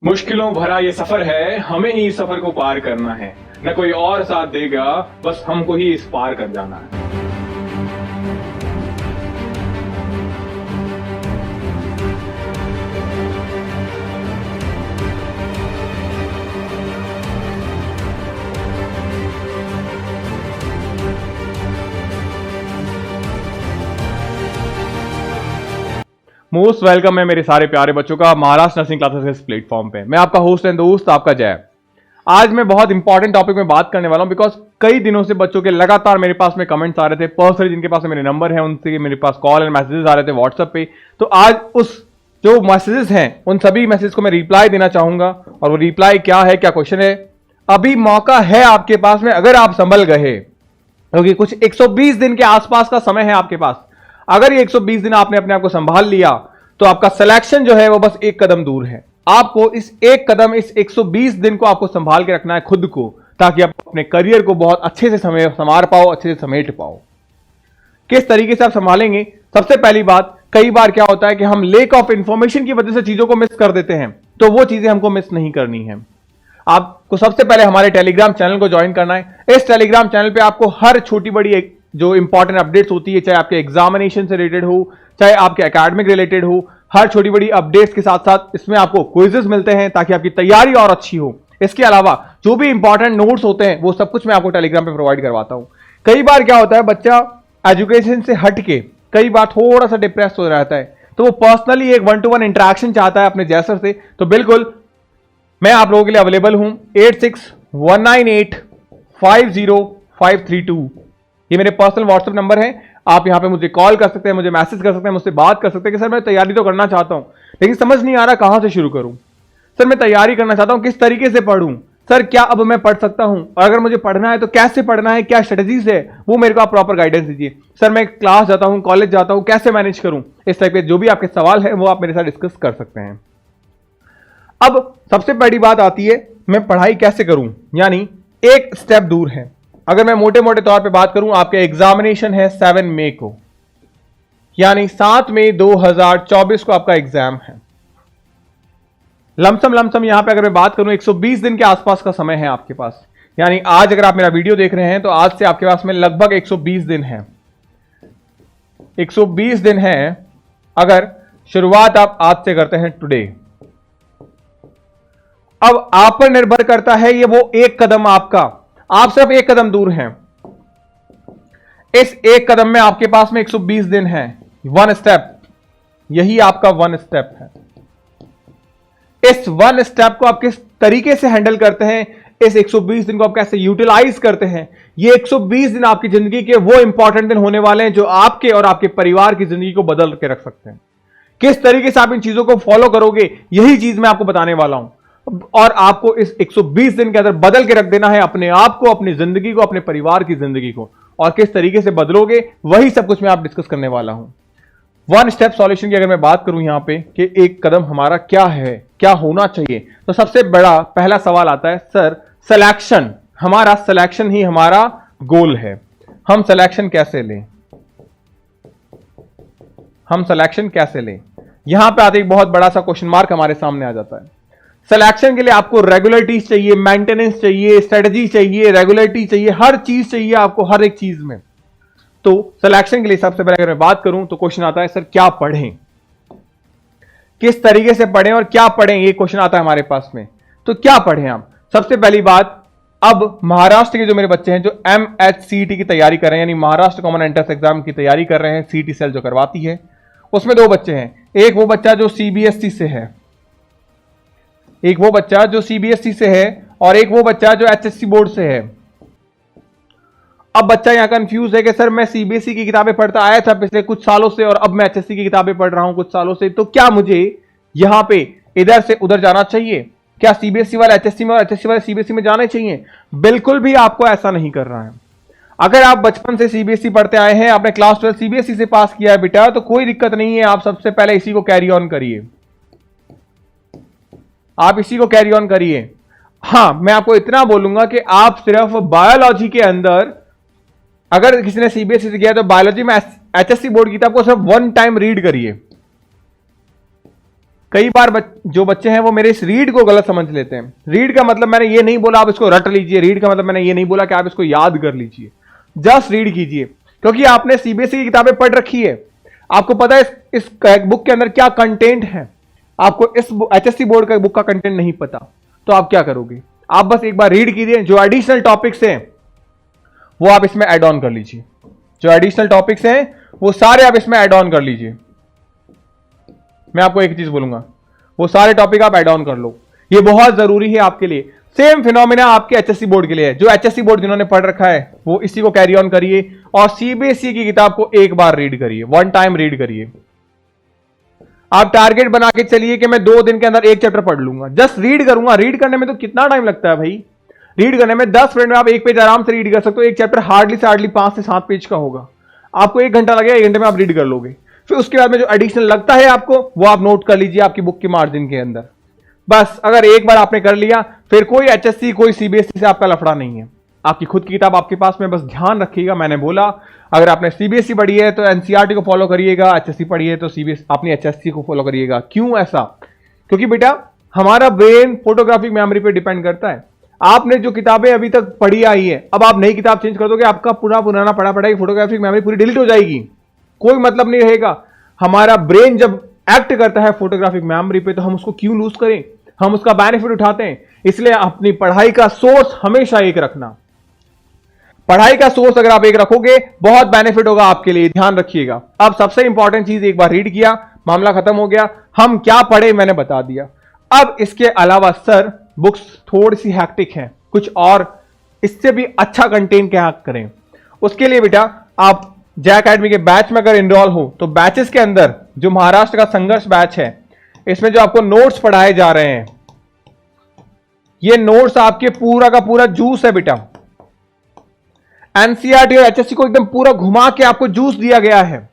मुश्किलों भरा ये सफर है, हमें ही इस सफर को पार करना है। न कोई और साथ देगा, बस हमको ही इस पार कर जाना है। मोस्ट वेलकम है मेरे सारे प्यारे बच्चों का महाराष्ट्र नर्सिंग क्लासेस इस प्लेटफॉर्म पे। मैं आपका होस्ट एंड दोस्त आपका जय। आज मैं बहुत इंपॉर्टेंट टॉपिक में बात करने वाला हूं बिकॉज कई दिनों से बच्चों के लगातार मेरे पास में कमेंट्स आ रहे थे, पर्सनली जिनके पास मेरे नंबर है उनसे मेरे पास कॉल एंड मैसेजेस आ रहे थे व्हाट्सएप पे। तो आज उस जो मैसेजेस हैं उन सभी मैसेज को मैं रिप्लाई देना चाहूंगा। और वो रिप्लाई क्या है, क्या क्वेश्चन है, अभी मौका है आपके पास में अगर आप संभल गए, क्योंकि कुछ 120 दिन के आसपास का समय है आपके पास। अगर ये 120 दिन आपने अपने आप को संभाल लिया तो आपका सिलेक्शन जो है वो बस एक कदम दूर है। आपको इस एक कदम, इस 120 दिन को आपको संभाल के रखना है खुद को, ताकि आप अपने करियर को बहुत अच्छे से संवार पाओ, अच्छे से समेट पाओ। किस तरीके से आप संभालेंगे? सबसे पहली बात, कई बार क्या होता है कि हम लेक ऑफ इंफॉर्मेशन की वजह से चीजों को मिस कर देते हैं, तो वो चीजें हमको मिस नहीं करनी है। आपको सबसे पहले हमारे टेलीग्राम चैनल को ज्वाइन करना है। इस टेलीग्राम चैनल पे आपको हर छोटी बड़ी जो इंपॉर्टेंट अपडेट्स होती है, चाहे आपके एग्जामिनेशन से रिलेटेड हो, चाहे आपके एकेडमिक रिलेटेड हो, हर छोटी बड़ी अपडेट्स के साथ साथ इसमें आपको क्विजेस मिलते हैं ताकि आपकी तैयारी और अच्छी हो। इसके अलावा जो भी इंपॉर्टेंट नोट्स होते हैं वो सब कुछ मैं आपको टेलीग्राम पे प्रोवाइड करवाता हूं। कई बार क्या होता है, बच्चा एजुकेशन से हट के कई बार थोड़ा सा डिप्रेस हो रहता है, तो वो पर्सनली एक 1-to-1 इंटरेक्शन चाहता है अपने जैसर से। तो बिल्कुल मैं आप लोगों के लिए अवेलेबल हूं। 8619850532 ये मेरे पर्सनल व्हाट्सएप नंबर है। आप यहां पे मुझे कॉल कर सकते हैं, मुझे मैसेज कर सकते हैं, मुझसे बात कर सकते हैं कि सर मैं तैयारी तो करना चाहता हूं लेकिन समझ नहीं आ रहा कहां से शुरू करूं। सर मैं तैयारी करना चाहता हूं, किस तरीके से पढ़ूं? सर क्या अब मैं पढ़ सकता हूं? और अगर मुझे पढ़ना है तो कैसे पढ़ना है, क्या स्ट्रेटजीज है, वो मेरे को आप प्रॉपर गाइडेंस दीजिए। सर मैं क्लास जाता हूं, कॉलेज जाता हूं, कैसे मैनेज करूं? इस टाइप के जो भी आपके सवाल है वो आप मेरे साथ डिस्कस कर सकते हैं। अब सबसे पहली बात आती है, मैं पढ़ाई कैसे करूं, यानी एक स्टेप दूर है। अगर मैं मोटे मोटे तौर पे बात करूं, आपके एग्जामिनेशन है 7 मई को, यानी 7 मई 2024 को आपका एग्जाम है। लमसम यहां पे अगर मैं बात करूं 120 दिन के आसपास का समय है आपके पास। यानी आज अगर आप मेरा वीडियो देख रहे हैं तो आज से आपके पास में लगभग 120 दिन है। 120 दिन है। अगर शुरुआत आप आज से करते हैं टुडे, अब आप पर निर्भर करता है ये वो एक कदम आपका। आप सिर्फ एक कदम दूर हैं। इस एक कदम में आपके पास में 120 दिन है। 1 स्टेप, यही आपका 1 स्टेप है। इस 1 स्टेप को आप किस तरीके से हैंडल करते हैं, इस 120 दिन को आप कैसे यूटिलाइज करते हैं, ये 120 दिन आपकी जिंदगी के वो इंपॉर्टेंट दिन होने वाले हैं जो आपके और आपके परिवार की जिंदगी को बदल के रख सकते हैं। किस तरीके से आप इन चीजों को फॉलो करोगे, यही चीज मैं आपको बताने वाला हूं। और आपको इस 120 दिन के अंदर बदल के रख देना है अपने आप को, अपनी जिंदगी को, अपने परिवार की जिंदगी को। और किस तरीके से बदलोगे वही सब कुछ मैं आप डिस्कस करने वाला हूं। 1 स्टेप सॉल्यूशन की अगर मैं बात करूं यहां पे कि एक कदम हमारा क्या है, क्या होना चाहिए, तो सबसे बड़ा पहला सवाल आता है, सर सिलेक्शन, हमारा सिलेक्शन ही हमारा गोल है। हम सिलेक्शन कैसे लें? हम सिलेक्शन कैसे लें? यहां पे आते एक बहुत बड़ा सा क्वेश्चन मार्क हमारे सामने आ जाता है। सिलेक्शन के लिए आपको रेगुलरिटीज चाहिए, मेंटेनेंस चाहिए, स्ट्रेटजी चाहिए, रेगुलरिटी चाहिए, हर चीज चाहिए आपको, हर एक चीज में। तो सिलेक्शन के लिए सबसे पहले अगर मैं बात करूं तो क्वेश्चन आता है, सर क्या पढ़ें, किस तरीके से पढ़ें और क्या पढ़ें, ये क्वेश्चन आता है हमारे पास में। तो क्या पढ़ें आप? सबसे पहली बात, अब महाराष्ट्र के जो मेरे बच्चे हैं जो MHCET की तैयारी कर रहे हैं, यानी महाराष्ट्र कॉमन एंट्रेंस एग्जाम की तैयारी कर रहे हैं, सीटी सेल जो करवाती है, उसमें 2 बच्चे हैं। एक वो बच्चा जो CBSE से है, एक वो बच्चा जो CBSE से है, और एक वो बच्चा जो HSC बोर्ड से है। अब बच्चा यहां कंफ्यूज है कि सर मैं CBSE की किताबें पढ़ता आया था पिछले कुछ सालों से और अब मैं HSC की किताबें पढ़ रहा हूं कुछ सालों से, तो क्या मुझे यहां पे इधर से उधर जाना चाहिए? क्या CBSE वाला HSC में और HSC वाला CBSE में जाने चाहिए? बिल्कुल भी आपको ऐसा नहीं करना है। अगर आप बचपन से CBSE पढ़ते आए हैं, आपने क्लास 12 CBSE से पास किया है बेटा, तो कोई दिक्कत नहीं है, आप सबसे पहले इसी को कैरी ऑन करिए, आप इसी को कैरी ऑन करिए। हां, मैं आपको इतना बोलूंगा कि आप सिर्फ बायोलॉजी के अंदर, अगर किसी ने CBSE से किया तो बायोलॉजी में HSC बोर्ड की किताब को सिर्फ 1 टाइम रीड करिए। कई बार जो बच्चे हैं वो मेरे इस रीड को गलत समझ लेते हैं। रीड का मतलब मैंने ये नहीं बोला आप इसको रट लीजिए, रीड का मतलब मैंने ये नहीं बोला कि आप इसको याद कर लीजिए, जस्ट रीड कीजिए। क्योंकि आपने सीबीएसई की किताबें पढ़ रखी है, आपको पता है इस बुक के अंदर क्या कंटेंट है। आपको इस एचएससी बोर्ड का बुक का कंटेंट नहीं पता, तो आप क्या करोगे? आप बस एक बार रीड कीजिए, जो एडिशनल टॉपिक्स हैं वो आप इसमें ऐड ऑन कर लीजिए, जो एडिशनल टॉपिक्स हैं वो सारे आप इसमें ऐड ऑन कर लीजिए। मैं आपको एक चीज बोलूंगा, वो सारे टॉपिक आप ऐड ऑन कर लो, ये बहुत जरूरी है आपके लिए। सेम फिनोमिना आपके एचएससी बोर्ड के लिए है। जो एचएससी बोर्ड जिन्होंने पढ़ रखा है वो इसी को कैरी ऑन करिए और सीबीएसई की किताब को एक बार रीड करिए, वन टाइम रीड करिए। आप टारगेट बना के चलिए कि मैं 2 दिन के अंदर एक चैप्टर पढ़ लूंगा, जस्ट रीड करूंगा। रीड करने में तो कितना टाइम लगता है भाई? रीड करने में 10 मिनट में आप एक पेज आराम से रीड कर सकते हो। एक चैप्टर हार्डली से हार्डली 5 से 7 पेज का होगा, आपको 1 घंटा लगेगा, 1 घंटे में आप रीड कर लोगे। फिर उसके बाद में जो एडिशनल लगता है आपको वो आप नोट कर लीजिए आपकी बुक के मार्जिन के अंदर। बस अगर एक बार आपने कर लिया, फिर कोई एचएससी कोई सीबीएसई से आपका लफड़ा नहीं है। आपकी खुद की किताब आपके पास में, बस ध्यान रखिएगा मैंने बोला अगर आपने सीबीएसई पढ़ी है तो एनसीईआरटी को फॉलो करिएगा, एचएससी पढ़ी है तो सीबीएसई अपनी एचएससी को फॉलो करिएगा। क्यों ऐसा? क्योंकि बेटा हमारा ब्रेन फोटोग्राफिक मेमोरी पे डिपेंड करता है। आपने जो किताबें अभी तक पढ़ी आई है, अब आप नई किताब चेंज कर दोगे, आपका पूरा पुराना पढ़ा पढ़ाई फोटोग्राफिक मेमोरी पूरी डिलीट हो जाएगी, कोई मतलब नहीं रहेगा। हमारा ब्रेन जब एक्ट करता है फोटोग्राफिक मेमोरी पे तो हम उसको क्यों लूज करें? हम उसका बेनिफिट उठाते हैं। इसलिए अपनी पढ़ाई का सोर्स हमेशा एक रखना। पढ़ाई का सोर्स अगर आप एक रखोगे बहुत बेनिफिट होगा आपके लिए, ध्यान रखिएगा। अब सबसे इंपॉर्टेंट चीज, एक बार रीड किया, मामला खत्म हो गया, हम क्या पढ़े मैंने बता दिया। अब इसके अलावा सर बुक्स थोड़ी सी हैक्टिक हैं, कुछ और इससे भी अच्छा कंटेंट क्या करें, उसके लिए बेटा आप जय अकेडमी के बैच में अगर इनरोल हो तो बैचेस के अंदर जो महाराष्ट्र का संघर्ष बैच है, इसमें जो आपको नोट्स पढ़ाए जा रहे हैं, ये नोट्स आपके पूरा का पूरा जूस है बेटा। एनसीईआरटी और एचएससी को एकदम पूरा घुमा के आपको जूस दिया गया है।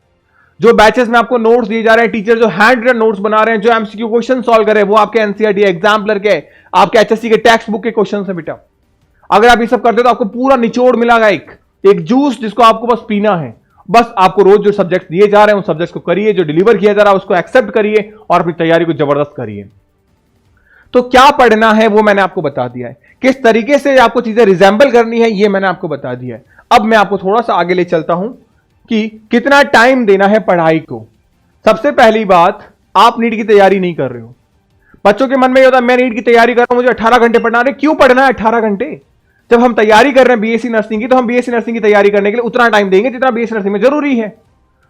जो बैचेस में आपको नोट्स दिए जा रहे हैं, टीचर जो हैंड रिटन नोट्स बना रहे हैं, जो एमसीक्यू क्वेश्चन सॉल्व कर रहे हैं, वो आपके एनसीईआरटी एग्जाम्पलर के, आपके एचएससी के टेक्स्ट बुक के क्वेश्चन है बेटा। अगर आप ये सब करते हो तो आपको पूरा निचोड़ मिलेगा, एक जूस जिसको आपको बस पीना है। बस आपको रोज जो सब्जेक्ट दिए जा रहे हैं उन सब्जेक्ट को करिए, जो डिलीवर किया जा रहा है उसको एक्सेप्ट करिए और अपनी तैयारी को जबरदस्त करिए। तो क्या पढ़ना है वो मैंने आपको बता दिया है, किस तरीके से आपको चीजें रिजेंबल करनी है ये मैंने आपको बता दिया है। अब मैं आपको थोड़ा सा आगे ले चलता हूं कि कितना टाइम देना है पढ़ाई को। सबसे पहली बात, आप नीट की तैयारी नहीं कर रहे हो। बच्चों के मन में ये होता है मैं नीट की तैयारी कर रहा हूं, मुझे 18 घंटे पढ़ना है। क्यों पढ़ना है 18 घंटे? जब हम तैयारी कर रहे हैं बीएससी नर्सिंग की, तो हम बीएससी नर्सिंग की तैयारी करने के लिए उतना टाइम देंगे जितना बीएससी नर्सिंग में जरूरी है।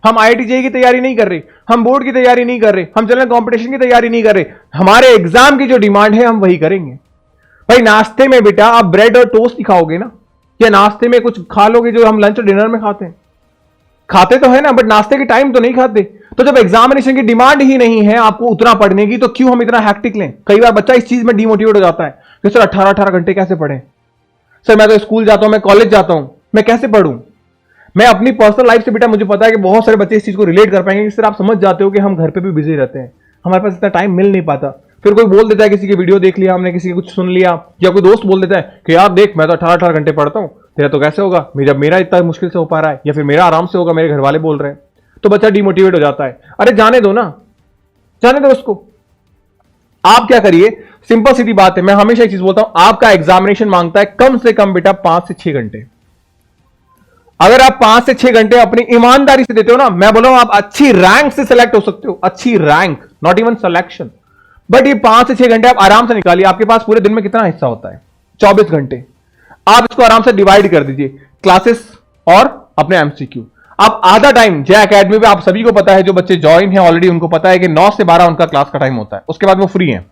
हम आईआईटी जेईई की तैयारी नहीं कर रहे, हम बोर्ड की तैयारी नहीं कर रहे, हम जनरल कंपटीशन की तैयारी नहीं कर रहे। हमारे एग्जाम की जो डिमांड है हम वही करेंगे। भाई नाश्ते में बेटा आप ब्रेड और टोस्ट ही खाओगे ना, या नाश्ते में कुछ खा लोगे जो हम लंच और डिनर में खाते हैं? खाते तो है ना, बट नाश्ते के टाइम तो नहीं खाते। तो जब एग्जामिनेशन की डिमांड ही नहीं है आपको उतना पढ़ने की, तो क्यों हम इतना हैक्टिक लें? कई बार बच्चा इस चीज में डिमोटिवेट हो जाता है कि सर 18 घंटे कैसे पढ़ें? सर मैं तो स्कूल जाता हूं, मैं कॉलेज जाता हूं, मैं कैसे पढ़ूं? मैं अपनी पर्सनल लाइफ से बेटा मुझे पता है कि बहुत सारे बच्चे इस चीज को रिलेट कर पाएंगे। सर आप समझ जाते हो कि हम घर पे भी बिजी रहते हैं, हमारे पास इतना टाइम मिल नहीं पाता। फिर कोई बोल देता है, किसी की वीडियो देख लिया हमने, किसी की कुछ सुन लिया, या कोई दोस्त बोल देता है कि यार देख मैं तो 18 घंटे पढ़ता हूं, तेरा तो कैसे होगा, जब मेरा इतना मुश्किल से हो पा रहा है, या फिर मेरा आराम से होगा, मेरे घर वाले बोल रहे हैं। तो बच्चा डिमोटिवेट हो जाता है। अरे जाने दो ना, जाने दो उसको। आप क्या करिए, सिंपल सीधी बात है, मैं हमेशा एक चीज बोलता हूं, आपका एग्जामिनेशन मांगता है कम से कम बेटा 5 से 6 घंटे। अगर आप 5 से 6 घंटे अपनी ईमानदारी से देते हो ना, मैं बोल रहा हूं आप अच्छी रैंक से सिलेक्ट हो सकते हो, अच्छी rank, not even selection. But ये 5 से 6 घंटे आप आराम से निकालिए। आपके पास पूरे दिन में कितना हिस्सा होता है? 24 घंटे। आप इसको आराम से डिवाइड कर दीजिए, क्लासेस और अपने एमसीक्यू। आप आधा टाइम जय अकेडमी पे, आप सभी को पता है, जो बच्चे ज्वाइन हैं ऑलरेडी उनको पता है कि 9 से 12 उनका क्लास का टाइम होता है, उसके बाद वो फ्री हैं।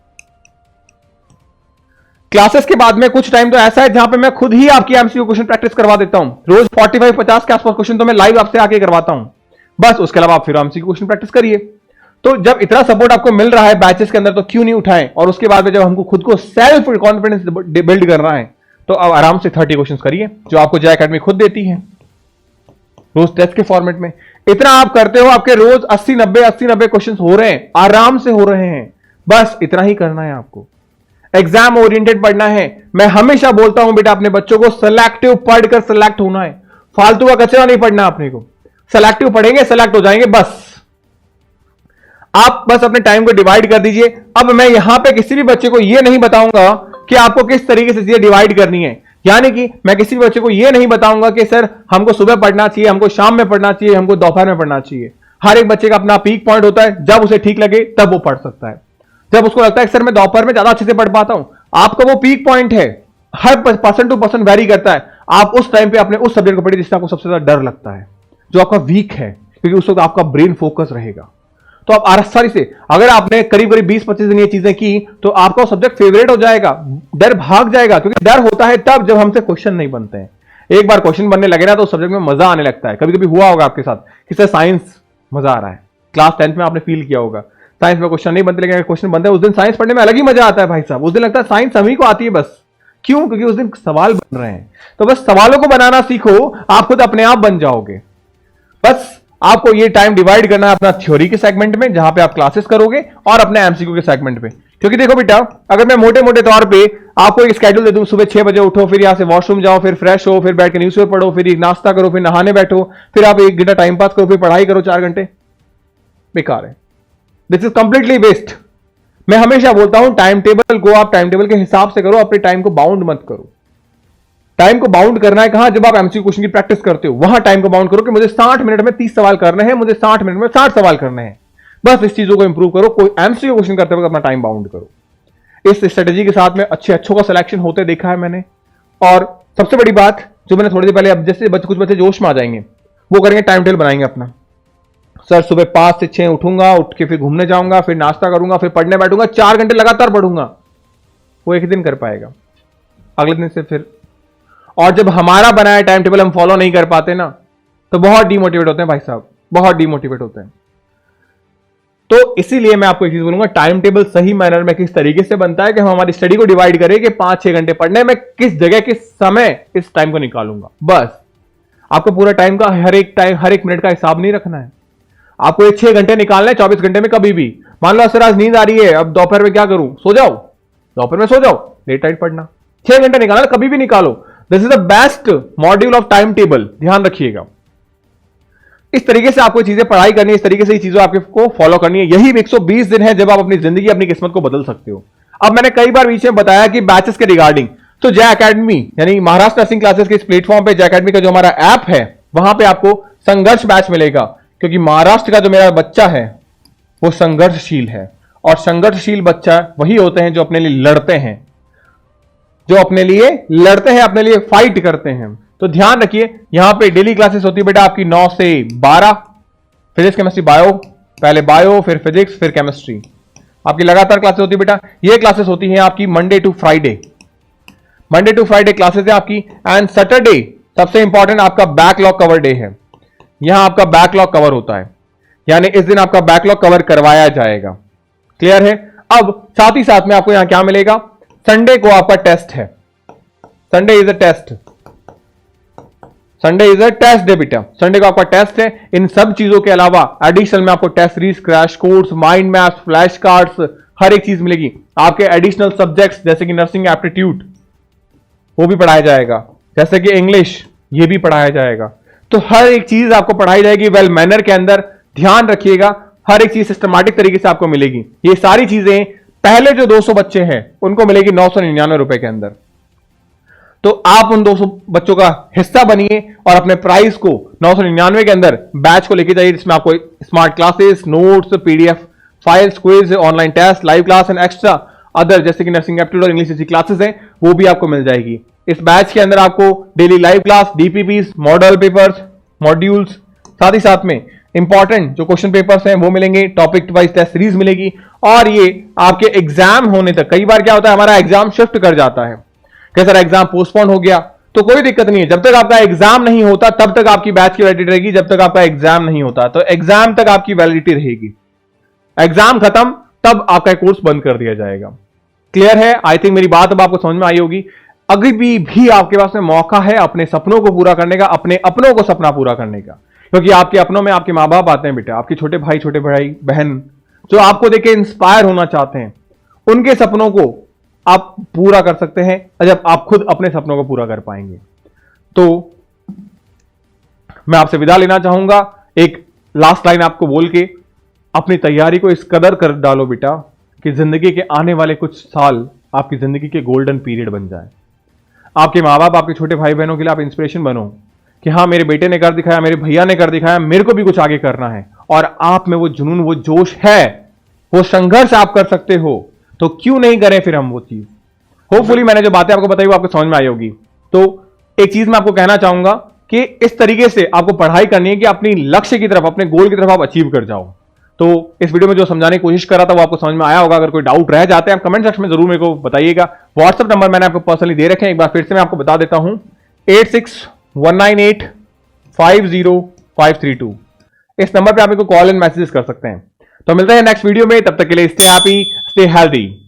क्लासेस के बाद में कुछ टाइम तो ऐसा है जहां पे मैं खुद ही आपकी एमसीक्यू क्वेश्चन प्रैक्टिस करवा देता हूं। रोज 45-50 के आसपास क्वेश्चन तो मैं लाइव आपसे आके करवाता हूं। बस उसके अलावा आप फिर एमसीक्यू क्वेश्चन प्रैक्टिस करिए। तो जब इतना सपोर्ट आपको मिल रहा है बैचेस के अंदर, तो क्यों नहीं उठाएं? और उसके बाद में जब हमको खुद को सेल्फ कॉन्फिडेंस बिल्ड करना है, तो अब आराम से 30 क्वेश्चन करिए जो आपको जय अकेडमी खुद देती है, रोज टेस्ट के फॉर्मेट में। इतना आप करते हो, आपके रोज 80-90 क्वेश्चन हो रहे हैं, आराम से हो रहे हैं। बस इतना ही करना है आपको। एग्जाम ओरिएंटेड पढ़ना है। मैं हमेशा बोलता हूं बेटा अपने बच्चों को, सिलेक्टिव पढ़कर सिलेक्ट होना है, फालतू का कचरा नहीं पढ़ना। अपने को सिलेक्टिव पढ़ेंगे, सिलेक्ट हो जाएंगे बस। आप बस अपने टाइम को डिवाइड कर दीजिए। अब मैं यहां पे किसी भी बच्चे को यह नहीं बताऊंगा कि आपको किस तरीके से चीजें डिवाइड करनी है, यानी कि मैं किसी भी बच्चे को यह नहीं बताऊंगा कि सर हमको सुबह पढ़ना चाहिए, हमको शाम में पढ़ना चाहिए, हमको दोपहर में पढ़ना चाहिए। हर एक बच्चे का अपना पीक पॉइंट होता है, जब उसे ठीक लगे तब वो पढ़ सकता है। जब उसको लगता है सर मैं दोपहर में ज्यादा अच्छे से पढ़ पाता हूं, आपका वो पीक पॉइंट है। हर पर्सन टू पर्सन वेरी करता है। आप उस टाइम पे अपने उस सब्जेक्ट को पढ़िए जिससे आपको सबसे ज्यादा डर लगता है, जो आपका वीक है, क्योंकि उस वक्त आपका ब्रेन फोकस रहेगा। तो आप आसानी से अगर आपने करीब करीब 20-25 दिन ये चीजें की तो आपका सब्जेक्ट फेवरेट हो जाएगा, डर भाग जाएगा। क्योंकि डर होता है तब जब हमसे क्वेश्चन नहीं बनते हैं। एक बार क्वेश्चन बनने लगे ना तो सब्जेक्ट में मजा आने लगता है। कभी कभी हुआ होगा आपके साथ कि सर साइंस मजा आ रहा है, क्लास 10th में आपने फील किया होगा, साइंस में क्वेश्चन नहीं बनते, लेकिन क्वेश्चन बनते हैं उस दिन साइंस पढ़ने में अलग ही मजा आता है भाई साहब। उस दिन लगता है साइंस सभी को आती है बस। क्यों? क्योंकि उस दिन सवाल बन रहे हैं। तो बस सवालों को बनाना सीखो, आप खुद अपने आप बन जाओगे। बस आपको ये टाइम डिवाइड करना है अपना थ्योरी के सेगमेंट में जहां पे आप क्लासेस करोगे, और अपने एमसीक्यू के सेगमेंट पे। क्योंकि देखो बेटा, अगर मैं मोटे मोटे तौर पे आपको एक स्केड्यूल दे दूं, सुबह 6 बजे उठो, फिर यहां से वॉशरूम जाओ, फिर फ्रेश हो, फिर बैठ के न्यूज़पेपर पढ़ो, फिर नाश्ता करो, फिर नहाने बैठो, फिर आप 1 घंटा टाइम पास करो, फिर पढ़ाई करो 4 घंटे, बेकार है। This is completely waste. मैं हमेशा बोलता हूं टाइम टेबल को आप टाइम टेबल के हिसाब से करो, अपने टाइम को बाउंड मत करो। टाइम को बाउंड करना है कहां? जब आप एमसीक्यू क्वेश्चन की प्रैक्टिस करते हो वहां टाइम को बाउंड करो कि मुझे 60 मिनट में 30 सवाल करने हैं, मुझे 60 मिनट में 60 सवाल करने हैं। बस इस चीजों को इंप्रूव करो। कोई एमसीक्यू क्वेश्चन करते वक्त अपना टाइम बाउंड करो। इस स्ट्रेटेजी के साथ में अच्छों का सिलेक्शन होते देखा है मैंने। और सबसे बड़ी बात जो मैंने थोड़ी देर पहले, अब जैसे कुछ बच्चे जोश में आ जाएंगे, वो करेंगे टाइम टेबल बनाएंगे अपना। सर सुबह 5 से 6 उठूंगा, उठ के फिर घूमने जाऊंगा, फिर नाश्ता करूंगा, फिर पढ़ने बैठूंगा, 4 घंटे लगातार पढ़ूंगा। वो एक दिन कर पाएगा, अगले दिन से फिर। और जब हमारा बनाया टाइम टेबल हम फॉलो नहीं कर पाते ना, तो बहुत डीमोटिवेट होते हैं भाई साहब, बहुत डीमोटिवेट होते हैं। तो इसीलिए मैं आपको एक चीज बोलूंगा, टाइम टेबल सही मैनर में किस तरीके से बनता है कि हम हमारी स्टडी को डिवाइड करें कि 5-6 घंटे पढ़ने में किस जगह किस समय इस टाइम को निकालूंगा। बस आपको पूरा टाइम का हर एक मिनट का हिसाब नहीं रखना है। आपको ये 6 घंटे निकालना है 24 घंटे में कभी भी। मान लो सर आज नींद आ रही है, अब दोपहर में क्या करूं? सो जाओ, दोपहर में सो जाओ, लेट नाइट पढ़ना। 6 घंटे निकालना, कभी भी निकालो। This is the best module of time table, ध्यान रखिएगा। इस तरीके से आपको चीजें पढ़ाई करनी है, इस तरीके से चीजों आपको फॉलो करनी है। यही 120 दिन है जब आप अपनी जिंदगी, अपनी किस्मत को बदल सकते हो। अब मैंने कई बार बीच में बताया कि बैचेस के रिगार्डिंग, तो जय अकेडमी यानी महाराष्ट्र नर्सिंग क्लासेस के इस प्लेटफॉर्म पे जय अकेडमी का जो हमारा ऐप है, वहां पे आपको संघर्ष बैच मिलेगा। क्योंकि महाराष्ट्र का जो मेरा बच्चा है वो संघर्षशील है, और संघर्षशील बच्चा वही होते हैं जो अपने लिए लड़ते हैं, जो अपने लिए लड़ते हैं, अपने लिए फाइट करते हैं। तो ध्यान रखिए, यहां पे डेली क्लासेस होती है बेटा आपकी 9 से 12, फिजिक्स केमिस्ट्री बायो, पहले बायो फिर फिजिक्स फिर केमिस्ट्री, आपकी लगातार क्लासेस होती है बेटा। ये क्लासेस होती हैं आपकी Monday to Friday, Monday to Friday classes है आपकी। एंड सैटरडे सबसे इंपॉर्टेंट आपका बैकलॉग कवर डे है। यहां आपका बैकलॉग कवर होता है, यानी इस दिन आपका बैकलॉग कवर करवाया जाएगा। क्लियर है? अब साथ ही साथ में आपको यहां क्या मिलेगा? संडे को आपका टेस्ट है। Sunday is a test, Sunday is a test day बेटा। संडे को आपका टेस्ट है। इन सब चीजों के अलावा एडिशनल में आपको test series, crash course, mind maps, flash cards, हर एक चीज मिलेगी। आपके एडिशनल सब्जेक्ट्स जैसे कि नर्सिंग एप्टीट्यूड वो भी पढ़ाया जाएगा, जैसे कि इंग्लिश ये भी पढ़ाया जाएगा। तो हर एक चीज आपको पढ़ाई जाएगी वेल मैनर के अंदर। ध्यान रखिएगा, हर एक चीज सिस्टमैटिक तरीके से आपको मिलेगी। ये सारी चीजें पहले जो 200 बच्चे हैं उनको मिलेगी 999 रुपए के अंदर। तो आप उन 200 बच्चों का हिस्सा बनिए और अपने प्राइस को 999 के अंदर बैच को लेके जाइए, जिसमें आपको smart classes, notes, PDF files, quiz, online test, live class and extra other जैसे कि नर्सिंग एप्टीट्यूड और इंग्लिश जैसी क्लासेस हैं वो भी आपको मिल जाएगी। इस बैच के अंदर आपको daily live class, DPPs, model papers, modules, साथ ही साथ में इंपॉर्टेंट जो क्वेश्चन पेपर्स हैं वो मिलेंगे, टॉपिक वाइज टेस्ट सीरीज मिलेगी। और ये आपके एग्जाम होने तक, कई बार क्या होता है हमारा एग्जाम शिफ्ट कर जाता है कि सर एग्जाम पोस्टपोन हो गया, तो कोई दिक्कत नहीं है। जब तक आपका एग्जाम नहीं होता तब तक आपकी बैच की वैलिडिटी रहेगी। जब तक आपका एग्जाम नहीं होता तो एग्जाम तक आपकी वैलिडिटी रहेगी। एग्जाम खत्म तब आपका कोर्स बंद कर दिया जाएगा। क्लियर है? आई थिंक मेरी बात अब आपको समझ में आई होगी। अभी भी आपके पास में मौका है अपने सपनों को पूरा करने का, अपने अपनों को सपना पूरा करने का। क्योंकि आपके अपनों में आपके मां बाप आते हैं बेटा, आपके छोटे भाई, छोटे भाई बहन जो आपको देख के इंस्पायर होना चाहते हैं। उनके सपनों को आप पूरा कर सकते हैं जब आप खुद अपने सपनों को पूरा कर पाएंगे। तो मैं आपसे विदा लेना चाहूंगा एक लास्ट लाइन आपको बोल के अपनी तैयारी को इस कदर कर डालो बेटा कि जिंदगी के आने वाले कुछ साल आपकी जिंदगी के गोल्डन पीरियड बन जाए। आपके माँ बाप, आपके छोटे भाई बहनों के लिए आप इंस्पिरेशन बनो कि हाँ, मेरे बेटे ने कर दिखाया, मेरे भैया ने कर दिखाया, मेरे को भी कुछ आगे करना है। और आप में वो जुनून, वो जोश है, वो संघर्ष आप कर सकते हो, तो क्यों नहीं करें फिर हम वो चीज। होपफुली मैंने जो बातें आपको बताई वो आपको समझ में आई होगी। तो एक चीज मैं आपको कहना चाहूंगा कि इस तरीके से आपको पढ़ाई करनी है कि अपनी लक्ष्य की तरफ, अपने गोल की तरफ आप अचीव कर जाओ। तो इस वीडियो में जो समझाने की कोशिश कर रहा था वो आपको समझ में आया होगा। अगर कोई डाउट रह जाते हैं आप कमेंट सेक्शन में जरूर मेरे को बताइएगा। व्हाट्सएप नंबर मैंने आपको पर्सनली दे रखे हैं, एक बार फिर से मैं आपको बता देता हूं, 8619850532। इस नंबर पे आप मेरे को कॉल एंड मैसेजेस कर सकते हैं। तो मिलते हैं नेक्स्ट वीडियो में, तब तक के लिए स्टे हैप्पी, स्टे हेल्दी।